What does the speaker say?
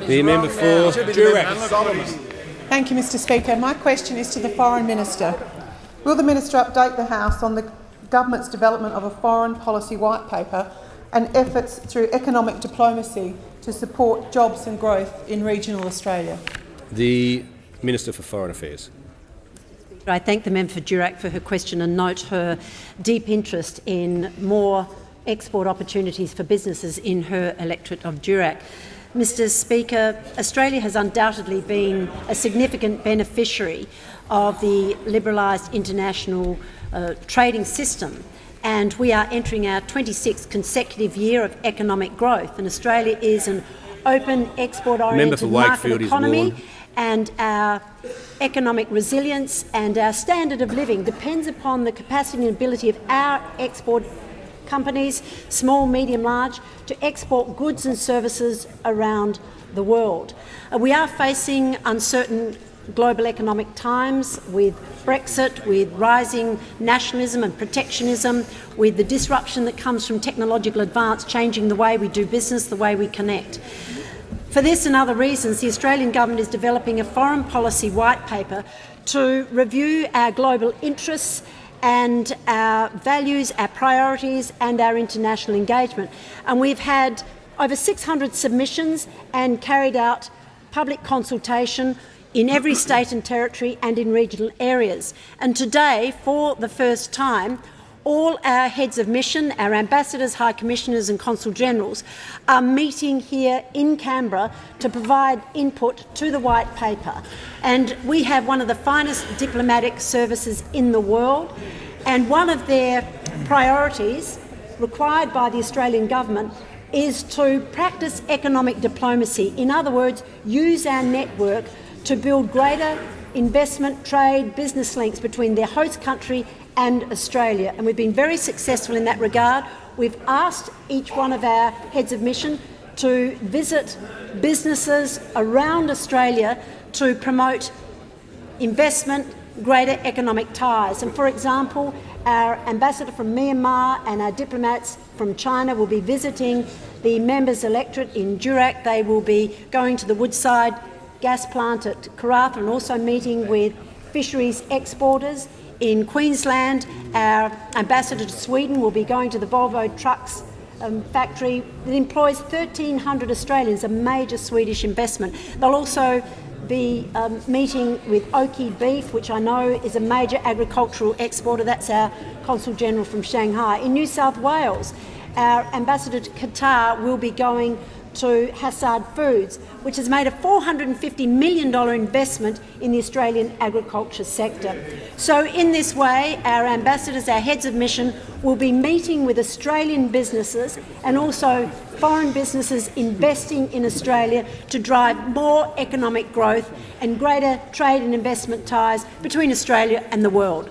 The member for Durack. Thank you, Mr Speaker. My question is to the Foreign Minister. Will the Minister update the House on the Government's development of a foreign policy white paper and efforts through economic diplomacy to support jobs and growth in regional Australia? The Minister for Foreign Affairs. I thank the member for Durack for her question and note her deep interest in more export opportunities for businesses in her electorate of Durack. Mr Speaker, Australia has undoubtedly been a significant beneficiary of the liberalised international trading system, and we are entering our 26th consecutive year of economic growth. And Australia is an open, export-oriented market economy, and our economic resilience and our standard of living depends upon the capacity and ability of our export companies, small, medium, large, to export goods and services around the world. We are facing uncertain global economic times with Brexit, with rising nationalism and protectionism, with the disruption that comes from technological advance changing the way we do business, the way we connect. For this and other reasons, the Australian Government is developing a foreign policy white paper to review our global interests and our values, our priorities and our international engagement. And we've had over 600 submissions and carried out public consultation in every state and territory and in regional areas. And today, for the first time, all our heads of mission, our ambassadors, high commissioners and consul generals are meeting here in Canberra to provide input to the white paper. And we have one of the finest diplomatic services in the world, and one of their priorities required by the Australian Government is to practice economic diplomacy. In other words, use our network to build greater investment, trade, business links between their host country and Australia. And we've been very successful in that regard. We've asked each one of our heads of mission to visit businesses around Australia to promote investment, greater economic ties. And for example, our ambassador from Myanmar and our diplomats from China will be visiting the members' electorate in Durack. They will be going to the Woodside gas plant at Karratha and also meeting with fisheries exporters. In Queensland, our ambassador to Sweden will be going to the Volvo Trucks factory that employs 1,300 Australians, a major Swedish investment. They'll also be meeting with Oki Beef, which I know is a major agricultural exporter. That's our Consul General from Shanghai. In New South Wales, our ambassador to Qatar will be going to Hassad Foods, which has made a $450 million investment in the Australian agriculture sector. So in this way, our ambassadors, our heads of mission, will be meeting with Australian businesses and also foreign businesses investing in Australia to drive more economic growth and greater trade and investment ties between Australia and the world.